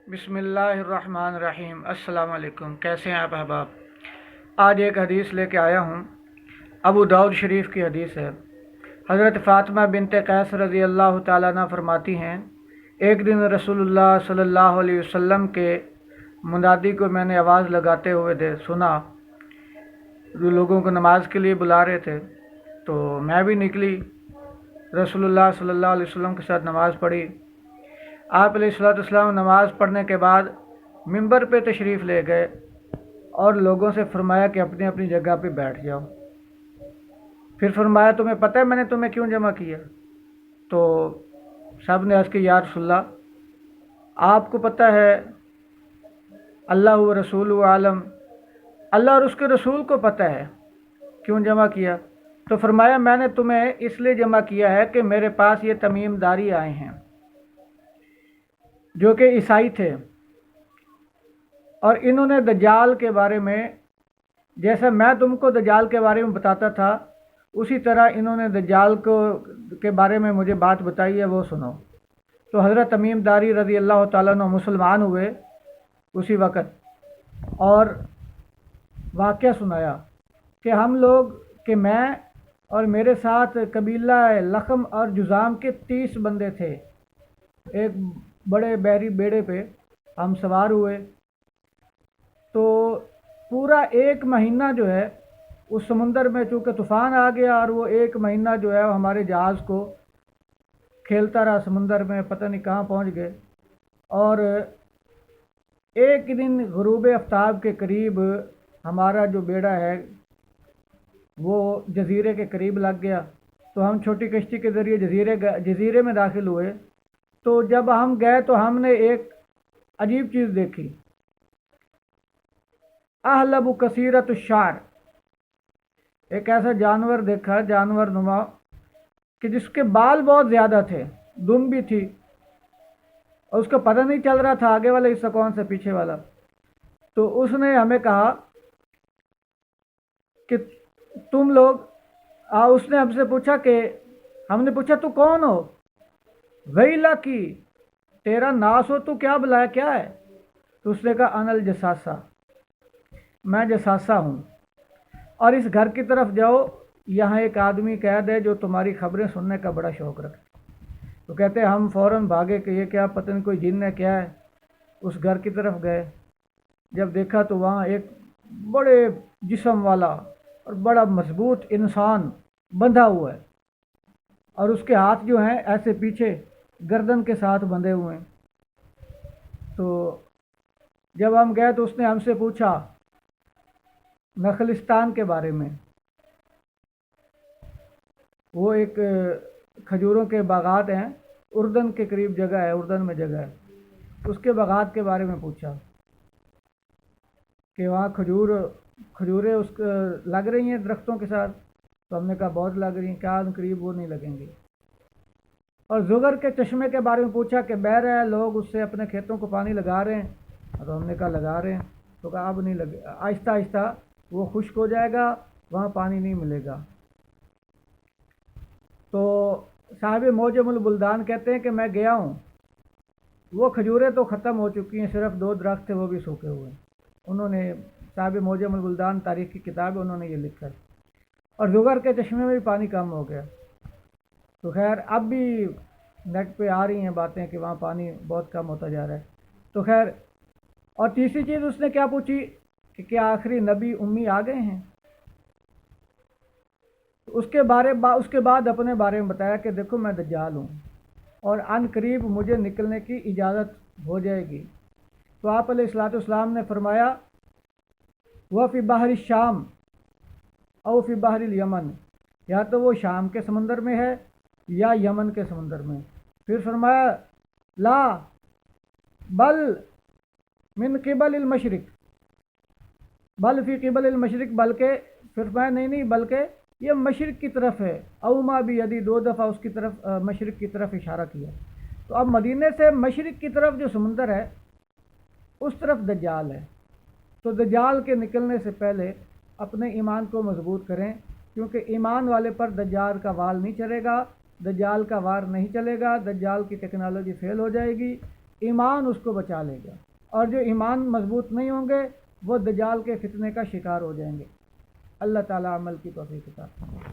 बिस्मिल्लाहिर्रहमानिर्रहीम। अस्सलाम वालेकुम। कैसे हैं आप अहबाब? आज एक हदीस लेके आया हूँ। अबू दाऊद शरीफ की हदीस है। हज़रत फ़ातिमा बिनते कैस रज़ी अल्लाह ताला अन्हा फरमाती हैं, एक दिन रसूलुल्लाह सल्लल्लाहु अलैहि वसल्लम के मुनादी को मैंने आवाज़ लगाते हुए सुना। जो लोगों को नमाज के लिए बुला रहे थे, तो मैं भी निकली। रसूलुल्लाह सल्लल्लाहु अलैहि वसल्लम के साथ नमाज़ पढ़ी। आप अलैहिस्सलाम नमाज़ पढ़ने के बाद मिंबर पे तशरीफ़ ले गए और लोगों से फरमाया कि अपनी अपनी जगह पे बैठ जाओ। फिर फरमाया, तुम्हें पता है मैंने तुम्हें क्यों जमा किया? तो सब ने अर्ज़ की, या रसूलल्लाह, आपको पता है, अल्लाह व रसूल व आलम, अल्लाह और उसके रसूल को पता है क्यों जमा किया। तो फरमाया, मैंने तुम्हें इसलिए जमा किया है कि मेरे पास ये तमीमदारी आए हैं जो कि ईसाई थे, और इन्होंने दज्जाल के बारे में, जैसा मैं तुमको दज्जाल के बारे में बताता था, उसी तरह इन्होंने दज्जाल के बारे में मुझे बात बताई है, वो सुनो। तो हज़रत तमीमदारी रज़ी अल्लाह ताला अन्हु मुसलमान हुए उसी वक़्त, और वाक़या सुनाया कि हम लोग, कि मैं और मेरे साथ कबीला लखम और जुज़ाम के 30 बंदे थे। एक बड़े बहरी बेड़े पे हम सवार हुए। तो पूरा एक महीना जो है उस समुंदर में, चूँकि तूफ़ान आ गया, और वो एक महीना जो है हमारे जहाज़ को खेलता रहा समुंदर में, पता नहीं कहाँ पहुँच गए। और एक दिन ग़ुरूब आफ्ताब के करीब हमारा जो बेड़ा है वो जजीरे के करीब लग गया। तो हम छोटी कश्ती के ज़रिए जजीरे में दाखिल हुए। तो जब हम गए तो हमने एक अजीब चीज़ देखी। अहलबु कसीरत शार, एक ऐसा जानवर देखा, जानवर नुमा, कि जिसके बाल बहुत ज़्यादा थे, दुम भी थी, और उसका पता नहीं चल रहा था आगे वाला हिस्सा कौन सा, पीछे वाला। तो उसने हमें कहा कि तुम लोग, उसने हमसे पूछा कि, हमने पूछा तू कौन हो? वैला की, तेरा नास हो, तू क्या बुलाया, क्या है? तो उसने कहा, अनल जसासा, मैं जसासा हूँ, और इस घर की तरफ जाओ, यहाँ एक आदमी कैद है जो तुम्हारी खबरें सुनने का बड़ा शौक़ रखता। तो कहते हम फ़ौरन भागे कि ये क्या, पता नहीं कोई जिन है क्या है। उस घर की तरफ गए। जब देखा तो वहाँ एक बड़े जिस्म वाला और बड़ा मजबूत इंसान बंधा हुआ है, और उसके हाथ जो हैं ऐसे पीछे गर्दन के साथ बंधे हुए हैं। तो जब हम गए तो उसने हमसे पूछा नखलिस्तान के बारे में। वो एक खजूरों के बागात हैं, उर्दन के करीब जगह है, उर्दन में जगह है। उसके बागात के बारे में पूछा कि वहाँ खजूरें उसके लग रही हैं दरख्तों के साथ। तो हमने कहा बहुत लग रही हैं, क्या करीब वो नहीं लगेंगी। और जुगर के चश्मे के बारे में पूछा कि बह रहा है, लोग उससे अपने खेतों को पानी लगा रहे हैं। तो हमने कहा लगा रहे हैं। तो कहा अब नहीं लगे, आहिस्ता आहिस्ता वो खुश्क हो जाएगा, वहाँ पानी नहीं मिलेगा। तो साहिब मौजमुल बुल्दान कहते हैं कि मैं गया हूँ, वो खजूरें तो ख़त्म हो चुकी हैं, सिर्फ 2 दरख्त थे वो भी सूखे हुए। उन्होंने, साहिब मौजमुल बुल्दान तारीख़ की किताब है, उन्होंने ये लिखा है। और जुगर के चश्मे में भी पानी कम हो गया। तो खैर अब भी नेट पे आ रही हैं बातें कि वहाँ पानी बहुत कम होता जा रहा है। तो खैर, और तीसरी चीज़ उसने क्या पूछी कि क्या आखिरी नबी उम्मी आ गए हैं? उसके बाद अपने बारे में बताया कि देखो मैं दज्जाल हूँ, और अन करीब मुझे निकलने की इजाज़त हो जाएगी। तो आप अलैहिस्सलाम ने फरमाया, वह फ़ी बहर शाम और फ़ी बहर यमन, या तो वो शाम के समंदर में है या यमन के समंदर में। फिर फरमाया, ला बल मिन क़िबल अल मशरिक़, बल फ़ी क़िबल अल मशरिक़, बल्कि फिर फरमाया नहीं, बल्कि ये मशरिक़ की तरफ है। औमा भी यदि 2 दफ़ा उसकी तरफ, मशरिक़ की तरफ इशारा किया। तो अब मदीने से मशरिक़ की तरफ जो समंदर है उस तरफ दज्जाल है। तो दज्जाल के निकलने से पहले अपने ईमान को मजबूत करें, क्योंकि ईमान वाले पर दज्जाल का वाल नहीं चलेगा, दज्जाल का वार नहीं चलेगा, दज्जाल की टेक्नोलॉजी फेल हो जाएगी। ایمان اس کو بچا لے گا، اور جو ایمان مضبوط نہیں ہوں گے وہ دجال کے فتنے کا شکار ہو جائیں گے۔ اللہ تعالیٰ عمل کی توفیق عطا فرمائے۔